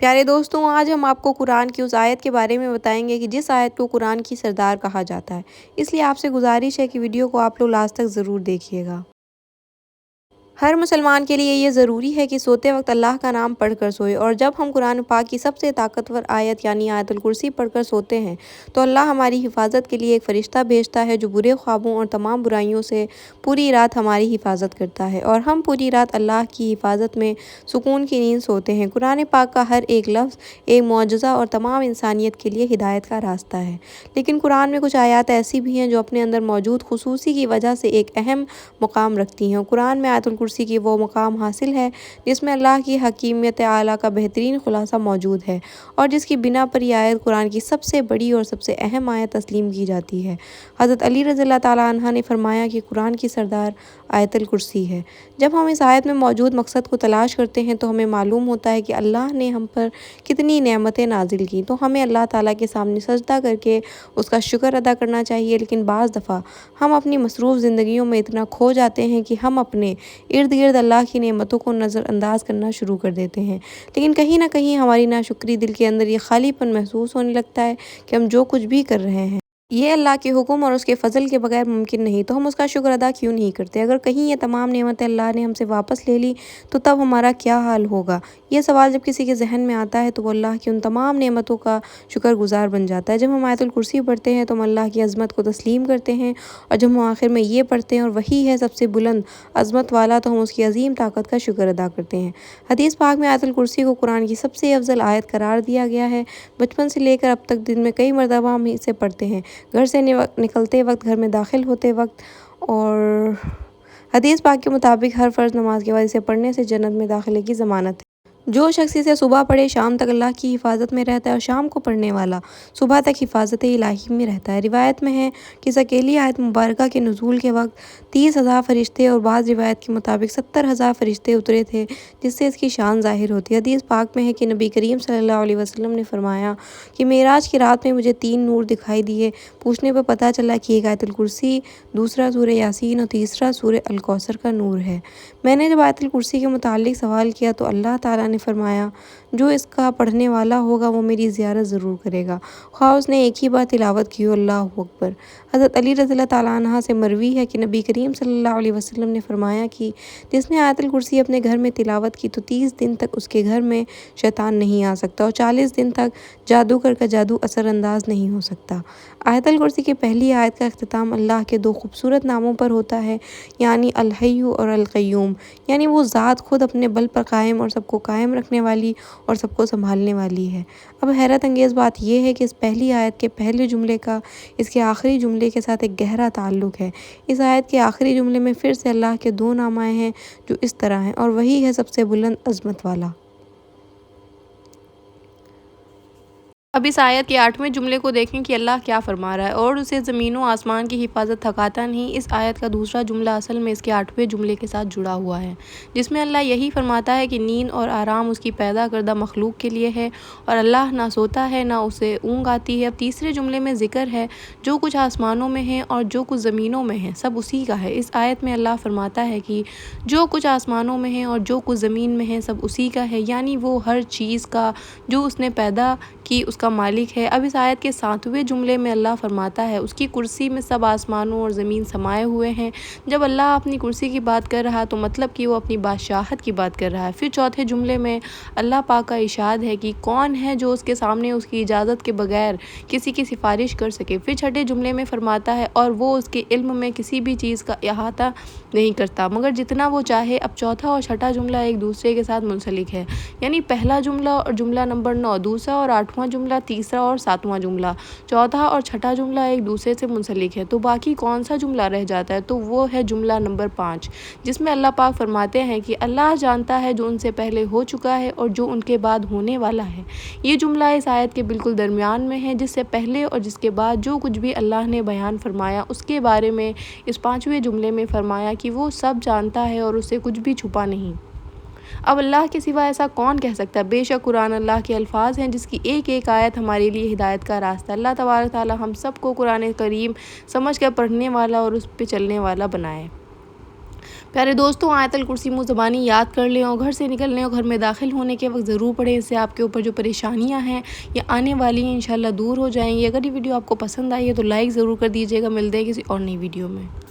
پیارے دوستوں، آج ہم آپ کو قرآن کی اس آیت کے بارے میں بتائیں گے کہ جس آیت کو قرآن کی سردار کہا جاتا ہے۔ اس لیے آپ سے گزارش ہے کہ ویڈیو کو آپ لوگ لاسٹ تک ضرور دیکھیے گا۔ ہر مسلمان کے لیے یہ ضروری ہے کہ سوتے وقت اللہ کا نام پڑھ کر سوئے، اور جب ہم قرآن پاک کی سب سے طاقتور آیت یعنی آیت الکرسی پڑھ کر سوتے ہیں تو اللہ ہماری حفاظت کے لیے ایک فرشتہ بھیجتا ہے جو برے خوابوں اور تمام برائیوں سے پوری رات ہماری حفاظت کرتا ہے، اور ہم پوری رات اللہ کی حفاظت میں سکون کی نیند سوتے ہیں۔ قرآن پاک کا ہر ایک لفظ ایک معجزہ اور تمام انسانیت کے لیے ہدایت کا راستہ ہے۔ لیکن قرآن میں کچھ آیات ایسی بھی ہیں جو اپنے اندر موجود خصوصی کی وجہ سے ایک اہم مقام رکھتی ہیں۔ قرآن میں آیت الکرسی کی وہ مقام حاصل ہے جس میں اللہ کی حکیمیت اعلیٰ کا بہترین خلاصہ موجود ہے، اور جس کی بنا پر یہ آیت قرآن کی سب سے بڑی اور سب سے اہم آیت تسلیم کی جاتی ہے۔ حضرت علی رضی اللہ تعالیٰ عنہ نے فرمایا کہ قرآن کی سردار آیت الکرسی ہے۔ جب ہم اس آیت میں موجود مقصد کو تلاش کرتے ہیں تو ہمیں معلوم ہوتا ہے کہ اللہ نے ہم پر کتنی نعمتیں نازل کی، تو ہمیں اللہ تعالیٰ کے سامنے سجدہ کر کے اس کا شکر ادا کرنا چاہیے۔ لیکن بعض دفعہ ہم اپنی مصروف زندگیوں میں اتنا کھو جاتے ہیں کہ ہم اپنے ارد گرد اللہ کی نعمتوں کو نظر انداز کرنا شروع کر دیتے ہیں، لیکن کہیں نہ کہیں ہماری ناشکری دل کے اندر یہ خالی پن محسوس ہونے لگتا ہے کہ ہم جو کچھ بھی کر رہے ہیں یہ اللہ کے حکم اور اس کے فضل کے بغیر ممکن نہیں، تو ہم اس کا شکر ادا کیوں نہیں کرتے؟ اگر کہیں یہ تمام نعمتیں اللہ نے ہم سے واپس لے لی تو تب ہمارا کیا حال ہوگا؟ یہ سوال جب کسی کے ذہن میں آتا ہے تو وہ اللہ کی ان تمام نعمتوں کا شکر گزار بن جاتا ہے۔ جب ہم آیت الکرسی پڑھتے ہیں تو ہم اللہ کی عظمت کو تسلیم کرتے ہیں، اور جب ہم آخر میں یہ پڑھتے ہیں اور وہی ہے سب سے بلند عظمت والا، تو ہم اس کی عظیم طاقت کا شکر ادا کرتے ہیں۔ حدیث پاک میں آیت الکرسی کو قرآن کی سب سے افضل آیت قرار دیا گیا ہے۔ بچپن سے لے کر اب تک دن میں کئی مرتبہ ہم اسے پڑھتے ہیں، گھر سے نکلتے وقت، گھر میں داخل ہوتے وقت، اور حدیث پاک کے مطابق ہر فرض نماز کے بعد اسے پڑھنے سے جنت میں داخلے کی ضمانت ہے۔ جو شخص اسے صبح پڑھے شام تک اللہ کی حفاظت میں رہتا ہے، اور شام کو پڑھنے والا صبح تک حفاظت الہی میں رہتا ہے۔ روایت میں ہے کہ اس اکیلی آیت مبارکہ کے نزول کے وقت 30,000 فرشتے اور بعض روایت کے مطابق 70,000 فرشتے اترے تھے، جس سے اس کی شان ظاہر ہوتی ہے۔ حدیث پاک میں ہے کہ نبی کریم صلی اللہ علیہ وسلم نے فرمایا کہ معراج کی رات میں مجھے 3 نور دکھائی دیے۔ پوچھنے پر پتہ چلا کہ ایک آیت الکرسی، دوسرا سورہ یاسین اور تیسرا سورہ الکوثر کا نور ہے۔ میں نے جب آیت الکرسی کے متعلق سوال کیا تو اللہ تعالیٰ نے فرمایا، جو اس کا پڑھنے والا ہوگا وہ میری زیارت ضرور کرے گا، خواہ اس نے ایک ہی بار تلاوت کی ہو۔ اللہ اکبر۔ حضرت علی رضی اللہ تعالیٰ عنہ سے مروی ہے کہ نبی کریم صلی اللہ علیہ وسلم نے فرمایا کہ جس نے آیت الکرسی اپنے گھر میں تلاوت کی تو 30 دن تک اس کے گھر میں شیطان نہیں آ سکتا، اور 40 دن تک جادوگر کا جادو اثر انداز نہیں ہو سکتا۔ آیت الکرسی کی پہلی آیت کا اختتام اللہ کے 2 خوبصورت ناموں پر ہوتا ہے، یعنی الحی اور القیوم، یعنی وہ ذات خود اپنے بل پر قائم اور سب کو قائم رکھنے والی اور سب کو سنبھالنے والی ہے۔ اب حیرت انگیز بات یہ ہے کہ اس پہلی آیت کے پہلے جملے کا اس کے آخری جملے کے ساتھ ایک گہرا تعلق ہے۔ اس آیت کے آخری جملے میں پھر سے اللہ کے 2 نام آئے ہیں جو اس طرح ہیں، اور وہی ہے سب سے بلند عظمت والا۔ اب اس آیت کے 8ویں جملے کو دیکھیں کہ اللہ کیا فرما رہا ہے، اور اسے زمین و آسمان کی حفاظت تھکاتا نہیں۔ اس آیت کا دوسرا جملہ اصل میں اس کے 8ویں جملے کے ساتھ جڑا ہوا ہے، جس میں اللہ یہی فرماتا ہے کہ نیند اور آرام اس کی پیدا کردہ مخلوق کے لیے ہے، اور اللہ نہ سوتا ہے نہ اسے اونگ آتی ہے۔ اب تیسرے جملے میں ذکر ہے جو کچھ آسمانوں میں ہے اور جو کچھ زمینوں میں ہے سب اسی کا ہے۔ اس آیت میں اللہ فرماتا ہے کہ جو کچھ آسمانوں میں ہے اور جو کچھ زمین میں ہے سب اسی کا ہے، یعنی وہ ہر چیز کا جو اس نے پیدا کی اس کا مالک ہے۔ اب اس آیت کے 7ویں جملے میں اللہ فرماتا ہے اس کی کرسی میں سب آسمانوں اور زمین سمائے ہوئے ہیں۔ جب اللہ اپنی کرسی کی بات کر رہا تو مطلب کہ وہ اپنی بادشاہت کی بات کر رہا ہے۔ پھر چوتھے جملے میں اللہ پاک کا ارشاد ہے کہ کون ہے جو اس کے سامنے اس کی اجازت کے بغیر کسی کی سفارش کر سکے۔ پھر چھٹے جملے میں فرماتا ہے اور وہ اس کے علم میں کسی بھی چیز کا احاطہ نہیں کرتا مگر جتنا وہ چاہے۔ اب چوتھا اور چھٹا جملہ ایک دوسرے کے ساتھ منسلک ہے، یعنی پہلا جملہ اور جملہ نمبر 9، دوسرا اور 8واں جملہ، تیسرا اور 7واں جملہ، چوتھا اور چھٹا جملہ ایک دوسرے سے منسلک ہے۔ تو باقی کون سا جملہ رہ جاتا ہے؟ تو وہ ہے جملہ نمبر 5، جس میں اللہ پاک فرماتے ہیں کہ اللہ جانتا ہے جو ان سے پہلے ہو چکا ہے اور جو ان کے بعد ہونے والا ہے۔ یہ جملہ اس آیت کے بالکل درمیان میں ہے، جس سے پہلے اور جس کے بعد جو کچھ بھی اللہ نے بیان فرمایا اس کے بارے میں اس 5ویں جملے میں فرمایا کہ وہ سب جانتا ہے اور اس سے کچھ بھی چھپا نہیں۔ اب اللہ کے سوا ایسا کون کہہ سکتا ہے؟ بے شک قرآن اللہ کے الفاظ ہیں جس کی ایک ایک آیت ہمارے لیے ہدایت کا راستہ۔ اللہ تبارک تعالیٰ ہم سب کو قرآن کریم سمجھ کر پڑھنے والا اور اس پہ چلنے والا بنائے۔ پیارے دوستوں، آیت الکرسی منہ زبانی یاد کر لیں اور گھر سے نکلنے اور گھر میں داخل ہونے کے وقت ضرور پڑھیں۔ اس سے آپ کے اوپر جو پریشانیاں ہیں یا آنے والی ہیں انشاءاللہ دور ہو جائیں گی۔ اگر یہ ویڈیو آپ کو پسند آئی ہے تو لائک ضرور کر دیجیے گا۔ ملتے ہیں کسی اور نئی ویڈیو میں۔